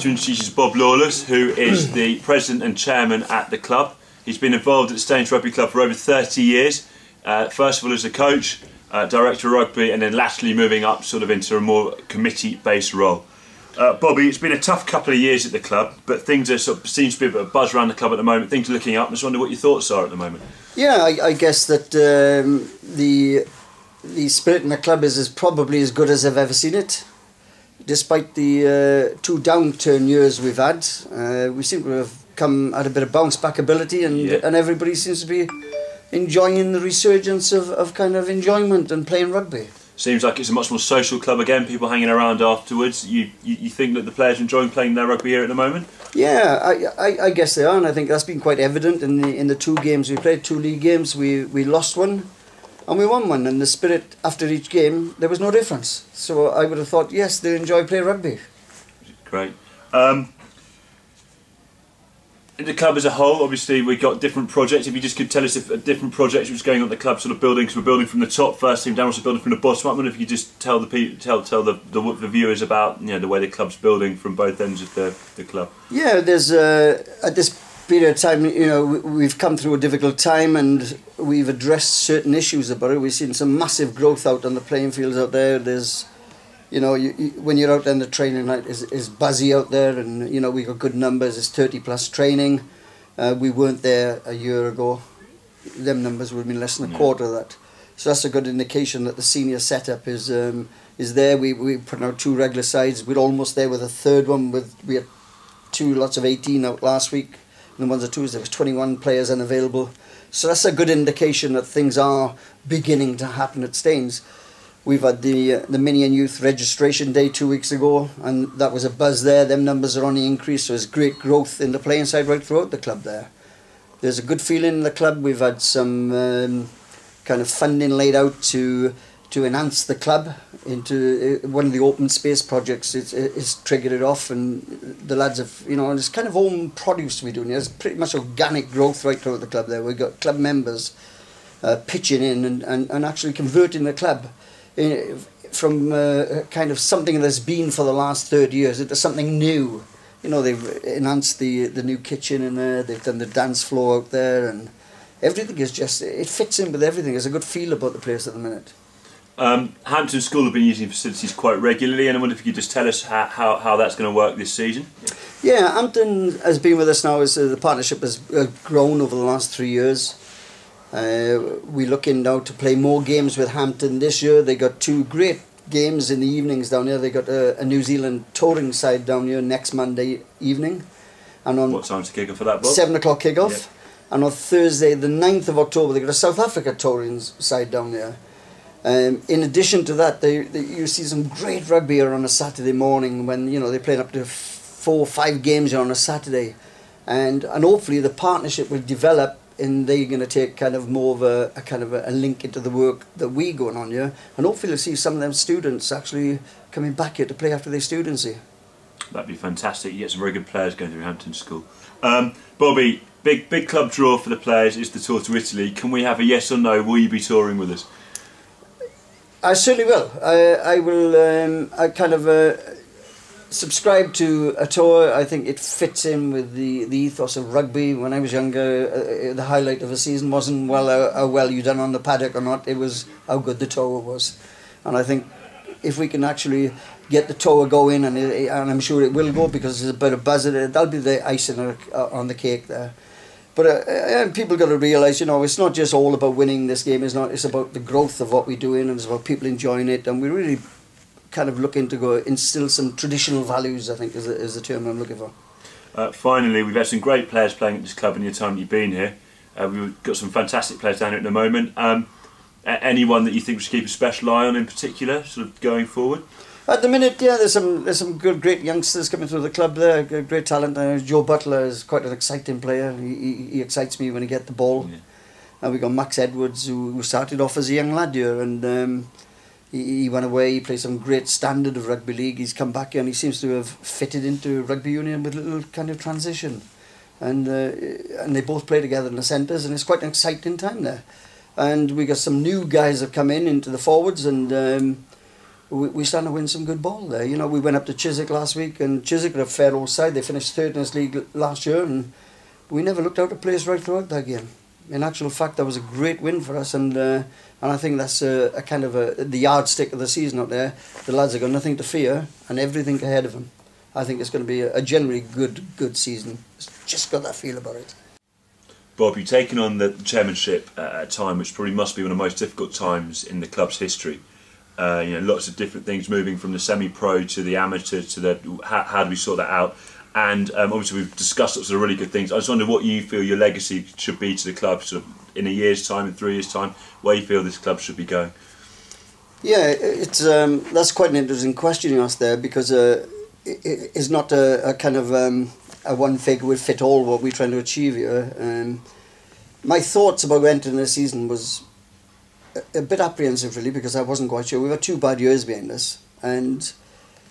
to introduce you to Bob Lawless, who is the president and chairman at the club. He's been involved at the Staines Rugby Club for over 30 years. First of all as a coach, director of rugby, and then latterly moving up sort of into a more committee-based role. Bobby, it's been a tough couple of years at the club, but things are sort of, seems to be a bit of a buzz around the club at the moment. Things are looking up. I just wonder what your thoughts are at the moment. Yeah, I guess that the spirit in the club is probably as good as I've ever seen it. Despite the two downturn years we've had, we seem to have come at a bit of bounce back ability, and everybody seems to be enjoying the resurgence of kind of enjoyment and playing rugby. Seems like it's a much more social club again, people hanging around afterwards. You think that the players are enjoying playing their rugby here at the moment? Yeah, I guess they are, and I think that's been quite evident in the two games we played, 2 league games. We lost one and we won one, and the spirit after each game, there was no difference. So I would have thought, yes, they enjoy playing rugby. Great. The club as a whole, obviously we've got different projects. If you just could tell us if different projects which are going on at the club, sort of building, because we're building from the top first team down, also building from the bottom up. I wonder if you could just tell the the viewers about the way the club's building from both ends of the club. Yeah, there's at this period of time, we've come through a difficult time and we've addressed certain issues about it. We've seen some massive growth out on the playing fields out there. There's when you're out there, the training night is buzzy out there, and we got good numbers. It's 30+ training. We weren't there a year ago. Them numbers would have been less than a quarter of that. So that's a good indication that the senior setup is there. We put out 2 regular sides. We're almost there with a third one. We had 2 lots of 18 out last week, and the ones of twos there was 21 players unavailable. So that's a good indication that things are beginning to happen at Staines. We've had the Mini and Youth Registration Day 2 weeks ago, and that was a buzz there. Them numbers are on the increase, so there's great growth in the playing side right throughout the club there. There's a good feeling in the club. We've had some kind of funding laid out to enhance the club into one of the open space projects. It's triggered it off, and the lads have, it's kind of home produce we're doing. There's pretty much organic growth right throughout the club there. We've got club members pitching in and actually converting the club from kind of something that's been for the last 30 years into something new. They've enhanced the new kitchen in there, they've done the dance floor out there, and everything is just, it fits in with everything. There's a good feel about the place at the minute. Hampton School have been using facilities quite regularly, and I wonder if you could just tell us how that's going to work this season. Yeah, Hampton has been with us now. The partnership has grown over the last 3 years. We're looking now to play more games with Hampton this year. They got 2 great games in the evenings down here. They got a New Zealand touring side down here next Monday evening. And on what time's the kick-off for that, Bob? 7 o'clock kick-off. Yep. And on Thursday, the 9th of October, they got a South Africa touring side down there. In addition to that, you see some great rugby here on a Saturday morning when they're playing up to 4 or 5 games here on a Saturday, and hopefully the partnership will develop, and they're going to take kind of more of a link into the work that we're going on here, and hopefully you'll see some of them students actually coming back here to play after their studency. That'd be fantastic. You get some very good players going through Hampton School. Bobby, big club draw for the players is the tour to Italy. Can we have a yes or no? Will you be touring with us? I certainly will. I will. I kind of subscribe to a tour. I think it fits in with the ethos of rugby. When I was younger, the highlight of a season wasn't how well you done on the paddock or not. It was how good the tour was. And I think if we can actually get the tour going, and I'm sure it will go because there's a bit of buzz in it, that'll be the icing on the cake there. But people got to realise, it's not just all about winning this game. It's about the growth of what we're doing, and it's about people enjoying it. And we're really kind of looking to go instill some traditional values, I think is the term I'm looking for. Finally, we've had some great players playing at this club in the time you've been here. We've got some fantastic players down here at the moment. Anyone that you think we should keep a special eye on in particular, sort of going forward? At the minute, yeah, there's some great youngsters coming through the club there, great talent. Joe Butler is quite an exciting player. He excites me when he gets the ball. Yeah. And we got Max Edwards, who started off as a young lad here, and he went away. He played some great standard of rugby league. He's come back here, and he seems to have fitted into rugby union with a little kind of transition. And they both play together in the centres, and it's quite an exciting time there. And we got some new guys that have come into the forwards, and we're starting to win some good ball there. You know, we went up to Chiswick last week, and Chiswick are a fair old side. They finished third in this league last year, and we never looked out of place right throughout that game. In actual fact, that was a great win for us, and I think that's a kind of the yardstick of the season out there. The lads have got nothing to fear and everything ahead of them. I think it's going to be a generally good season. It's just got that feel about it. Bob, you've taken on the chairmanship at a time which probably must be one of the most difficult times in the club's history. Lots of different things moving from the semi-pro to the amateur to the how do we sort that out? And obviously we've discussed lots of really good things. I just wonder what you feel your legacy should be to the club, sort of in a year's time, in 3 years' time, where you feel this club should be going. Yeah, it's that's quite an interesting question you asked there, because it's not a kind of a one figure would fit all what we're trying to achieve here. My thoughts about entering the season was a bit apprehensive, really, because I wasn't quite sure. We've had 2 bad years behind us, and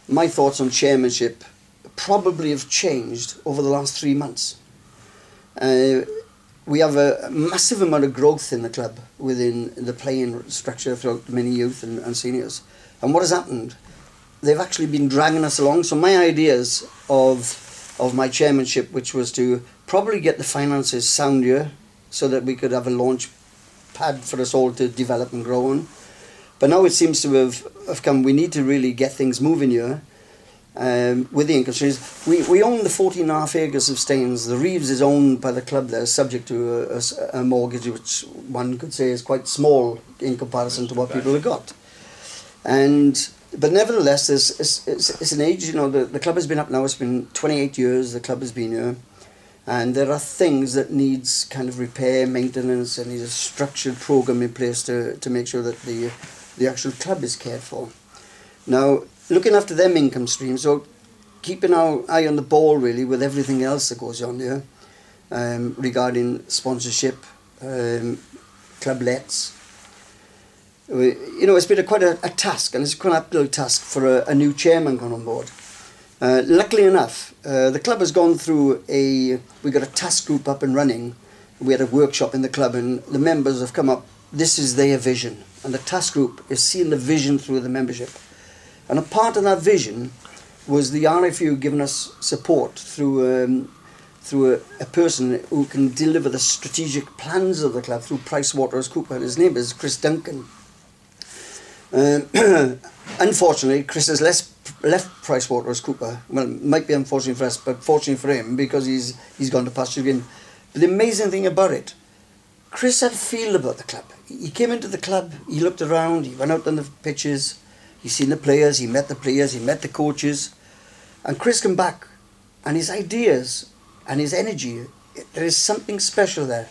my thoughts on chairmanship probably have changed over the last 3 months. We have a massive amount of growth in the club within the playing structure throughout many youth and seniors. And what has happened? They've actually been dragging us along. So my ideas of my chairmanship, which was to probably get the finances sounder so that we could have a launch pad for us all to develop and grow on. But now it seems to have come, we need to really get things moving here. With the income streams, we own the 14.5 acres of Staines. The Reeves is owned by the club there, subject to a mortgage, which one could say is quite small in comparison to what people have got. But nevertheless, it's an age. You know, the club has been up now. It's been 28 years. The club has been here, and there are things that needs kind of repair, maintenance, and needs a structured program in place to make sure that the actual club is cared for. Now, looking after them income streams, so keeping our eye on the ball really with everything else that goes on here, regarding sponsorship, club lets. You know, it's been quite a task, and it's quite an uphill task for a new chairman going on board. Luckily enough, the club has gone through we got a task group up and running. We had a workshop in the club, and the members have come up, this is their vision, and the task group is seeing the vision through the membership. And a part of that vision was the RFU giving us support through a person who can deliver the strategic plans of the club through PricewaterhouseCoopers, and his name is Chris Duncan. Unfortunately, Chris has left PricewaterhouseCoopers. Well, it might be unfortunate for us, but fortunate for him, because he's gone to pasture again. But the amazing thing about it, Chris had a feel about the club. He came into the club, he looked around, he went out on the pitches, he's seen the players, he met the coaches. And Chris came back, and his ideas and his energy, there is something special there.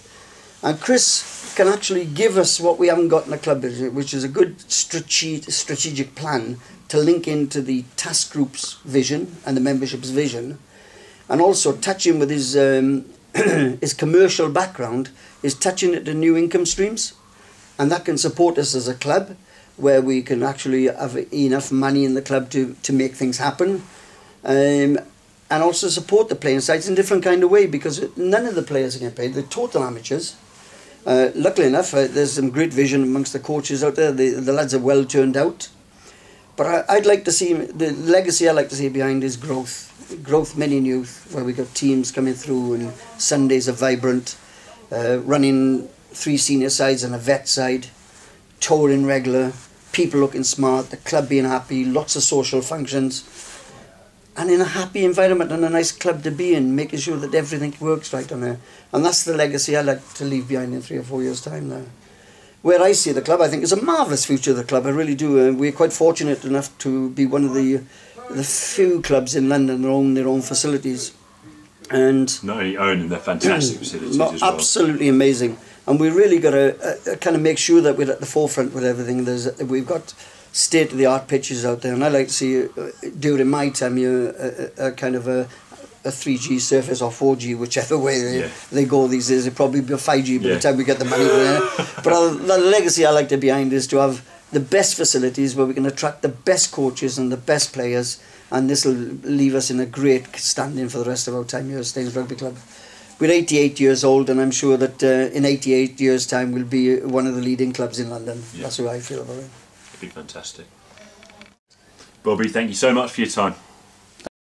And Chris can actually give us what we haven't got in the club, which is a good strategic plan to link into the task group's vision and the membership's vision. And also touching with his his commercial background, is touching into new income streams. And that can support us as a club, where we can actually have enough money in the club to make things happen, and also support the playing sides in a different kind of way, because none of the players are getting paid. They're total amateurs. Luckily enough, there's some great vision amongst the coaches out there. The lads are well turned out. But I'd like to see, the legacy I like to see behind is growth many in youth, where we got teams coming through and Sundays are vibrant, running 3 senior sides and a vet side, touring regular, people looking smart, the club being happy, lots of social functions, and in a happy environment and a nice club to be in, making sure that everything works right on there. And that's the legacy I'd like to leave behind in 3 or 4 years' time now. Where I see the club, I think is a marvellous future of the club, I really do. We're quite fortunate enough to be one of the few clubs in London that own their own facilities. And not only own them, they're fantastic facilities as well. Absolutely amazing. And we really got to kind of make sure that we're at the forefront with everything. We've got state-of-the-art pitches out there, and I like to see, during my time here, a kind of a 3G surface or 4G, whichever way they go these days. It'll probably be a 5G by the time we get the money. But the legacy I like to behind is to have the best facilities where we can attract the best coaches and the best players, and this will leave us in a great standing for the rest of our time here at Staines Rugby Club. We're 88 years old, and I'm sure that in 88 years' time we'll be one of the leading clubs in London. That's how I feel about it. It'd be fantastic. Bobby, thank you so much for your time.